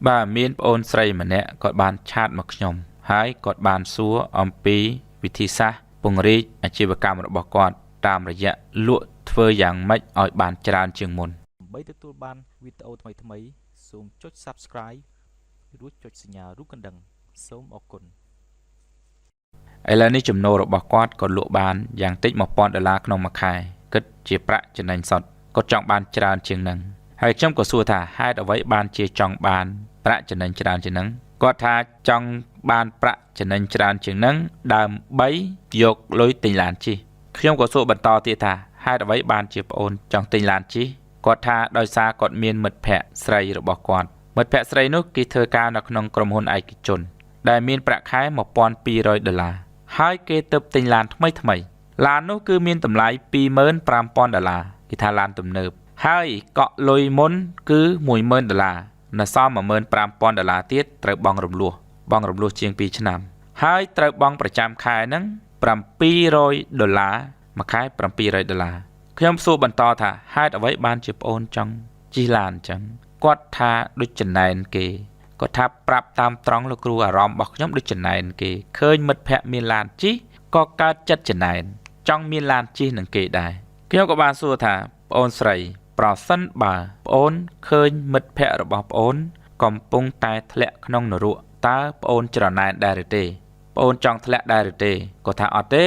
bà miên ôn sầy mà nè có bàn chát mặc nhom hái có bàn xúa om piวิธีซะปงรีอาชีวกรรมរបស់គាត់តាមរយៈលក់ធ្វើយ៉ាងម៉េចឲ្យបានច្រើនជាងមុនដើម្បីទទួលបានវីដេអូថ្មីៗសូមចុច Subscribe រួចចុចសញ្ញារូបកណ្ដឹងសូមអរគុណឥឡូវនេះចំណូលរបស់គាត់ក៏លក់បានយ៉ាងតិច$1000ក្នុងមួយខែគិតជាប្រាក់ចំណេញសុទ្ធគាត់ចង់បានច្រើនជាងនឹងហើយខ្ញុំក៏សួរថាហេតុអ្វីបានជាចង់បានប្រាក់ចំណេញច្រើនជាងនឹងគាត់ថាចង់បានប្រាក់ចំណេញច្រើនជាងនឹងដើម្បីយកលុយទិញឡានជិះខ្ញុំក៏សួរបន្តទៀតថាហេតុអ្វីបានជាប្អូនចង់ទិញឡានជិះគាត់ថាដោយសារគាត់មានមិត្តភ័ក្តិស្រីរបស់គាត់មិត្តភ័ក្តិស្រីនោះគេធ្វើការនៅក្នុងក្រុមហ៊ុនឯកជនដែលមានប្រាក់ខែ$1200ហើយគេទៅទិញឡានថ្មីឡាននោះគឺមានតម្លៃ$25,000គេថាឡានទំនើបហើយកក់លុយមុនគឺ$10,000នៅសល់$15,000ទៀតត្រូវបង់រំលោះជាង2ឆ្នាំហើយត្រូវបង់ប្រចាំខែហ្នឹង$700មួយខែ$700ខ្ញុំសួរបន្តថាហេតុអ្វីបានជាប្អូនចង់ជិះឡានអញ្ចឹងគាត់ថាដូចចំណែនគេគាត់ថាប្រាប់តាមត្រង់លោកគ្រូអារម្មណ៍របស់ខ្ញុំដូចចំណែនគេឃើញមិត្តភ័ក្តិមានឡានជិះក៏កើតចិត្តចំណែនចង់មានឡានជិះនឹងគេដែរខ្ញុំក៏បានសួរថាប្អូនស្រីប្រសិនបើប្អូនឃើញមិត្តភ័ក្តិរបស់ប្អូនកំពុងតែធ្លាក់ក្នុងនរកតើប្អូនច្រណែនដែរឬទេប្អូនចង់ធ្លាក់ដែរឬទេគាត់ថាអត់ទេ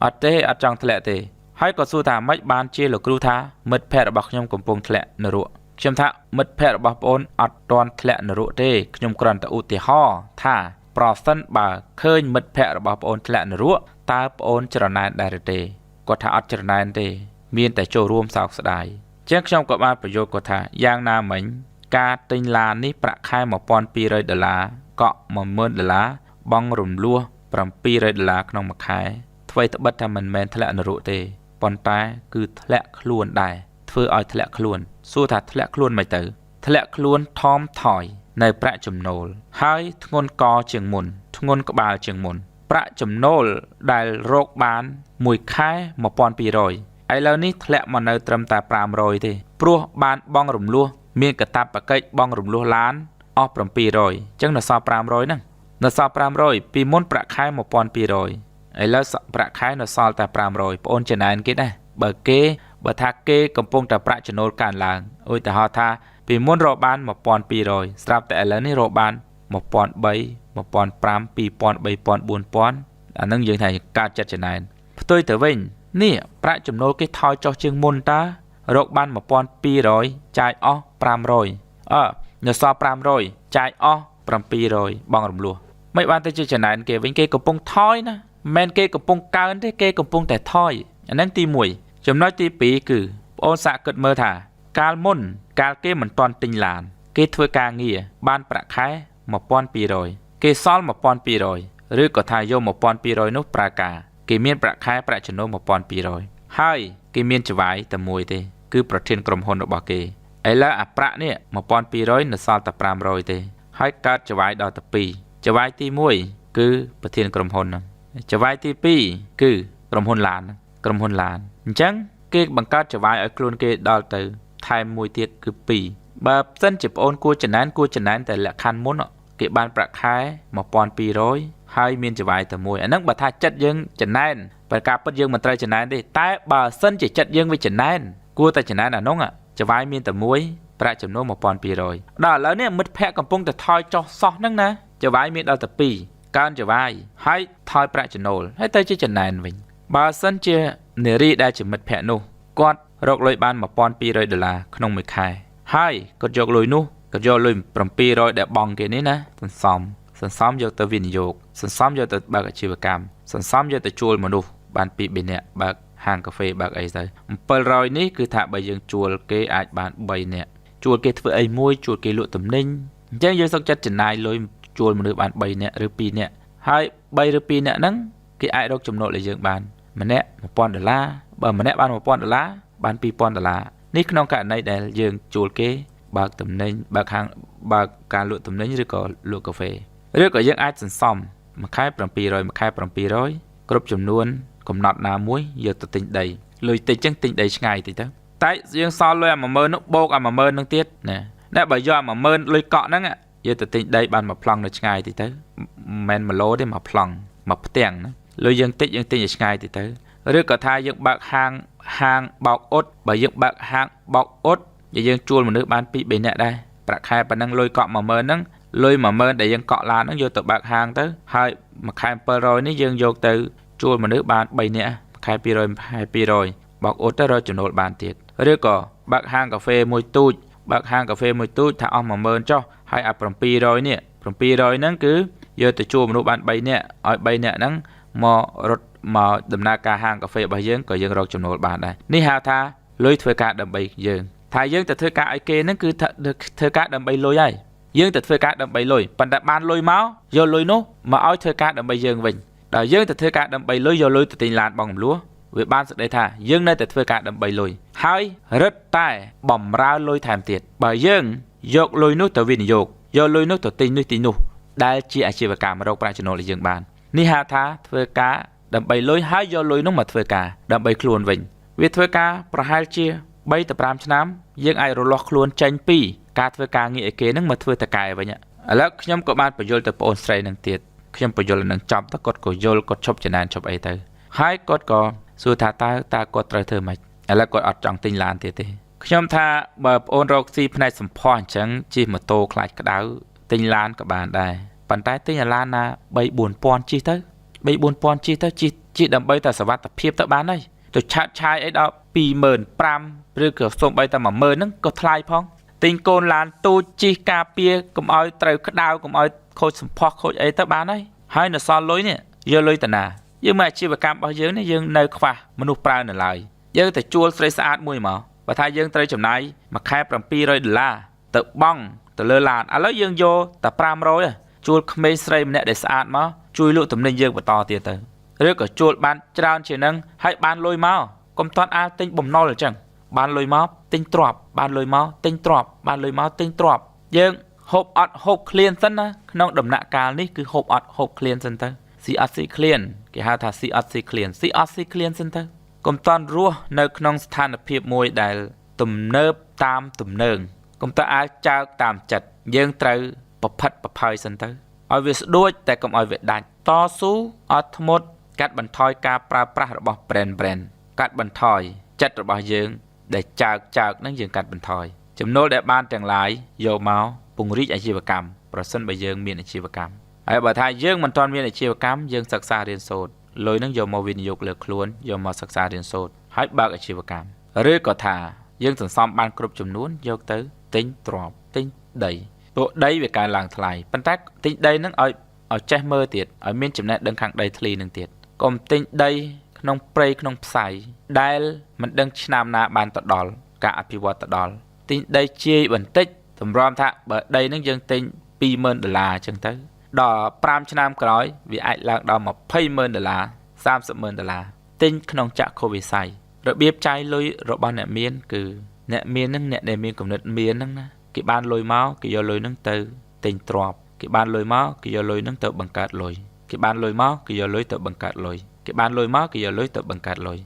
អត់ចង់ធ្លាក់ទេហើយក៏សួរថាម៉េចបានជាលោកគ្រូថាមិត្តភ័ក្តិរបស់ខ្ញុំកំពុងធ្លាក់នរកខ្ញុំថាមិត្តភ័ក្តិរបស់ប្អូនអត់ទាន់ធ្លាក់នរកទេខ្ញុំគ្រាន់តែឧទាហរណ៍ថាប្រសិនបើឃើញមិត្តភ័ក្តិរបស់ប្អូនធ្លាក់នរកតើប្អូនច្រណែនដែរឬទេគាត់ថាអត់ច្រណែនទេមានតែចូលរួមសោកស្ដាយចឹងខ្ញុំក៏បានប្រយោគគាត់ថាយ៉ាងណាមិញការទិញឡាននេះប្រាក់ខែ$1200កក់$10,000បង់រំលោះ$700ក្នុងមួយខែអ្វីត្បិតថាមិនមែនធ្លាក់នរកទេប៉ុន្តែគឺធ្លាក់ខ្លួនដែរធ្វើឲ្យធ្លាក់ខ្លួនសួរថាធ្លាក់ខ្លួនមិនទៅធ្លាក់ខ្លួនថមថយនៅប្រាក់ចំណូលហើយធ្ងន់កជាងមុនធ្ងន់ក្បាលជាងមុនប្រាក់ចំណូលដែលរកបានមួយខែ$1200ឥឡូវនេះធ្លាក់មកនៅត្រឹមតែ500ទេព្រោះបានបង់រំលោះមានកាតព្វកិច្ចបង់រំលោះឡានអស់700អញ្ចឹងនៅសល់500ហ្នឹងនៅសល់500ពីមុនប្រាក់ខែ$1200ឥឡូវប្រាក់ខែនៅសល់តែ500បងអូនចំណែនគេដែរបើថាគេកំពុងតែប្រាក់ចំណូលកើនឡើងឧទាហរណ៍ថាពីមុនរកបាន$1200ស្រាប់តែឥឡូវនេះរកបាន$1300 $1500 $2000 $3000 4000អានឹងយើងថាកើតចិត្តចំណែនផ្ទុយទៅវិញនេះប្រាក់ចំណូលគេថយចុះជាងមុនតើរកបាន$1200ចាយអស់500នៅសល់500ចាយអស់700បង់រំលោះមិនបានទៅជាចំណែនគេវិញគេកំពុងថយណាមិនគេកំពុងកើនទេគេកំពុងតែថយអាហ្នឹងទី1ចំណុចទី2គឺបងអូនសាកគិតមើលថាកាលមុនកាលគេមិនទាន់ទិញឡានគេធ្វើការងារបានប្រាក់ខែ$1200គេសល់$1200ឬក៏ថាយក$1200នោះប្រើការគេមានប្រាក់ខែប្រាក់ចំណូល$1200ហើយគេមានចវាយតែមួយទេគឺប្រធានក្រុមហ៊ុនរបស់គេឥឡូវអាប្រាក់នេះ$1200នៅសល់តែ500ទេហើយកើតចវាយដល់ទៅ2ចវាយទី1គឺប្រធានក្រុមហ៊ុនហ្នឹងចវាយទី2គឺក្រុមហ៊ុនឡានអញ្ចឹងគេបង្កើតចវាយឲ្យខ្លួនគេដល់ទៅថែមមួយទៀតគឺ2បើសិនជាប្អូនគួរចំណែនតែលក្ខខណ្ឌមុនគេបានប្រាក់ខែ$1200ហើយមានចវាយតែមួយអាហ្នឹងបើថាចិត្តយើងចំណែនបើការពិតយើងមិនត្រូវចំណែនទេតែបើសិនជាចិត្តយើងវាចំណែនគួរតែចំណែនអានោះចវាយមានតែមួយប្រាក់ចំណូល$1200ដល់ឥឡូវនេះមិត្តភ័ក្តិកំពុងតែថយចុះសោះហ្នឹងណាចវាយមានដល់តែ2កើនចវាយហើយថយប្រាក់ចំណូលហើយទៅជាចំណែនវិញបើសិនជានារីដែលជាមិត្តភ័ក្តិនោះគាត់រកលុយបាន$1200ក្នុងមួយខែហើយគាត់យកលុយនោះគាត់យកលុយ700ដែលបង់គេនេះណាសន្សំយកទៅវិនិយោគសន្សំយកទៅបើកអាជីវកម្មសន្សំយកទៅជួលមនុស្សបាន2-3នាក់បើកហាងកាហ្វេបើកអីទៅ700នេះគឺថាបើយើងជួលគេអាចបាន3នាក់ជួលគេធ្វើអីមួយជួលគេលក់ទំនិញអញ្ចឹងយើងសុខចិត្តចំណាយលុយជួលមនុស្សបាន3នាក់ឬ2នាក់ហើយ3ឬ2នាក់ហ្នឹងគេអាចរកចំណូលឲ្យយើងបានម្នាក់$1000បើម្នាក់បាន$1000បាន$2000នេះក្នុងករណីដែលយើងជួលគេបើកទំនិញបើកហាងបើកការលក់ទំនិញឬក៏លក់កាហ្វេឬក៏យើងអាចសន្សំមួយខែ700គ្រប់ចំនួនកំណត់ណាមួយយកទៅទិញដីលុយតិចចឹងទិញដីឆ្ងាយតិចទៅតែយើងសល់លុយ10000នោះបូក10000នឹងទៀតណាបើយក10000លុយកក់ហ្នឹង យើងទៅទិញដីបានមកប្លង់នៅឆ្ងាយតិចទៅមិន1 lôទេមកប្លង់មកផ្ទាំងណាលុយយើងតិចយើងទិញឲ្យឆ្ងាយតិចទៅឬក៏ថាយើងបើកហាងបោកអ៊ុតបើយើងបើកហាងបោកអ៊ុតយើងជួលមនុស្សបាន2 3នាក់ដែរប្រាក់ខែប៉ុណ្ណឹងលុយកក់10000ហ្នឹងលុយ10000ដែលយើងកក់ឡានហ្នឹងយកទៅបើកហាងទៅហើយមួយខែ700នេះយើងយកទៅជួលមនុស្សបាន3នាក់ខែ200បោកអ៊ុតទៅរកចំណូលបានទៀតឬក៏បើកហាងកាហ្វេមួយទូចបើកហាងកាហ្វេមួយទូចថាអស់10000ចុះហើយឲ្យ700នេះ700ហ្នឹងគឺយកទៅជួលមនុស្សបាន3នាក់ឲ្យ3នាក់ហ្នឹងមករត់មកដំណើរការហាងកាហ្វេរបស់យើងក៏យើងរកចំណូលបានដែរនេះហៅថាលុយធ្វើការដើម្បីយើងថាយើងទៅធ្វើការឲ្យគេហ្នឹងគឺធ្វើការដើម្បីលុយហើយយើងទៅធ្វើការដើម្បីលុយប៉ុន្តែបានលុយមកយកលុយនោះមកឲ្យធ្វើការដើម្បីយើងវិញដល់យើងទៅធ្វើការដើម្បីលុយយកលុយទៅទិញឡានបងកំលួវាបានសេចក្តីថាយើងនៅតែធ្វើការដើម្បីលុយហើយរឹតតែបំរើលុយថែមទៀតបើយើងយកលុយនោះទៅវិនិយោគយកលុយនោះទៅទិញនោះដែលជាអាជីវកម្មរកប្រាក់ចំណូលឲ្យយើងបាននេះហៅថាធ្វើការដើម្បីលុយហើយយកលុយនោះមកធ្វើការដើម្បីខ្លួនវិញវាធ្វើការប្រហែលជា3ទៅ5ឆ្នាំយើងអាចរលាស់ខ្លួនចេញពីការធ្វើការងារឲ្យគេនឹងមកធ្វើតកែវិញឥឡូវខ្ញុំក៏បានបញ្យល់ទៅបងអូនស្រីនឹងទៀតខ្ញុំបញ្យល់នឹងចប់ទៅគាត់ក៏យល់គាត់ឈប់ចំណានឈប់អីទៅហើយគាត់ក៏សួរថាតើគាត់ត្រូវធ្វើម៉េចឥឡូវគាត់អត់ចង់ទិញឡានទៀតទេខ្ញុំថាបើបងអូនរកស៊ីផ្នែកសម្ផស្សអញ្ចឹងជិះម៉ូតូខ្លាចក្តៅទិញឡានក៏បានដែរប៉ុន្តែទិញឡានណា3-4000ជិះទៅ3-4000ជិះទៅជិះដើម្បីតែសុវត្ថិភាពទៅបានហើយទៅឆាតឆាយអីដល់25000ឬក៏សូម្បីតែ10000ហ្នឹងក៏ថ្លៃផងទិញកូនឡានទូចជិះការពារកុំឲ្យត្រូវក្តៅកុំឲ្យខូចសម្ផស្សខូចអីទៅបានហើយនៅសល់លុយនេះយកលុយតាណាយើងមកអាជីវកម្មរបស់យើងនេះយើងនៅខ្វះមនុស្សប្រើនៅឡើយយើងទៅជួលស្រីស្អាតមួយមកបើថាយើងត្រូវចំណាយមួយខែ$700ទៅបង់ទៅលើឡានឥឡូវយើងយកតែ500ជួលក្មេងស្រីម្នាក់ដែលស្អាតមកជួយលក់ទំនិញយើងបន្តទៀតទៅឬក៏ជួលបានច្រើនជាងនឹងហើយបានលុយមកកុំតាន់អាលទិញបំណុលអញ្ចឹងបានលុយមកទិញទ្រព្យបានលុយមកទិញទ្រព្យបានលុយមកទិញទ្រព្យយើងហូបអត់ហូបឃ្លានសិនណាក្នុងដំណាក់កាលនេះគឺហូបអត់ហូបឃ្លានសិនទៅស៊ីអត់ស៊ីឃ្លានគេហៅថាស៊ីអត់ស៊ីឃ្លានស៊ីអត់ស៊ីឃ្លានសិនទៅកុំតាន់រស់នៅក្នុងស្ថានភាពមួយដែលទំនើបតាមទំនើងកុំតាន់អាចចើកតាមចិត្តយើងត្រូវប្រផិតប្រផើយសិនទៅឲ្យវាស្ដួចតែកុំឲ្យវាដាច់តស៊ូអត់ធ្មត់កាត់បន្ថយការប្រើប្រាស់របស់ brand កាត់បន្ថយចិត្តរបស់យើងដែលចើកហ្នឹងយើងកាត់បន្ថយចំណូលដែលបានទាំងឡាយយកមកពង្រីកអាជីវកម្មប្រសិនបើយើងមានអាជីវកម្មហើយបើថាយើងមិនទាន់មានអាជីវកម្មយើងសិក្សារៀនសូត្រលុយហ្នឹងយកមកវិនិយោគលើខ្លួនយកមកសិក្សារៀនសូត្រហើយបើកអាជីវកម្មឬក៏ថាយើងសន្សំបានគ្រប់ចំនួនយកទៅទិញទ្រព្យទិញដីពួកដីវាកើនឡើងថ្លៃប៉ុន្តែទិញដីហ្នឹងឲ្យចេះមើលទៀតឲ្យមានចំណេះដឹងខាងដីធ្លីនឹងទៀតកុំទិញដីក្នុងព្រៃក្នុងផ្សៃដែលមិនដឹងឆ្នាំណាបានទៅដល់ការអភិវឌ្ឍទៅដល់ទិញដីជាយបន្តិចតម្រាំថាបើដីហ្នឹងយើងទិញ$20000អញ្ចឹងទៅដល់5ឆ្នាំក្រោយវាអាចឡើងដល់$20000 $30000ទិញក្នុងចក្ខុវិស័យរបៀបចាយលុយរបស់អ្នកមានគឺអ្នកមានហ្នឹងអ្នកដែលមានគំនិតមានហ្នឹងណាគេបានលុយមកគេយកលុយហ្នឹងទៅទិញទ្រព្យគេបានលុយមកគេយកលុយហ្នឹងទៅបង្កើតលុយគេបានលុយមកគេយកលុយទៅបង្កើតលុយគេបានលុយមកគេយកលុយទៅបង្កើតលុយ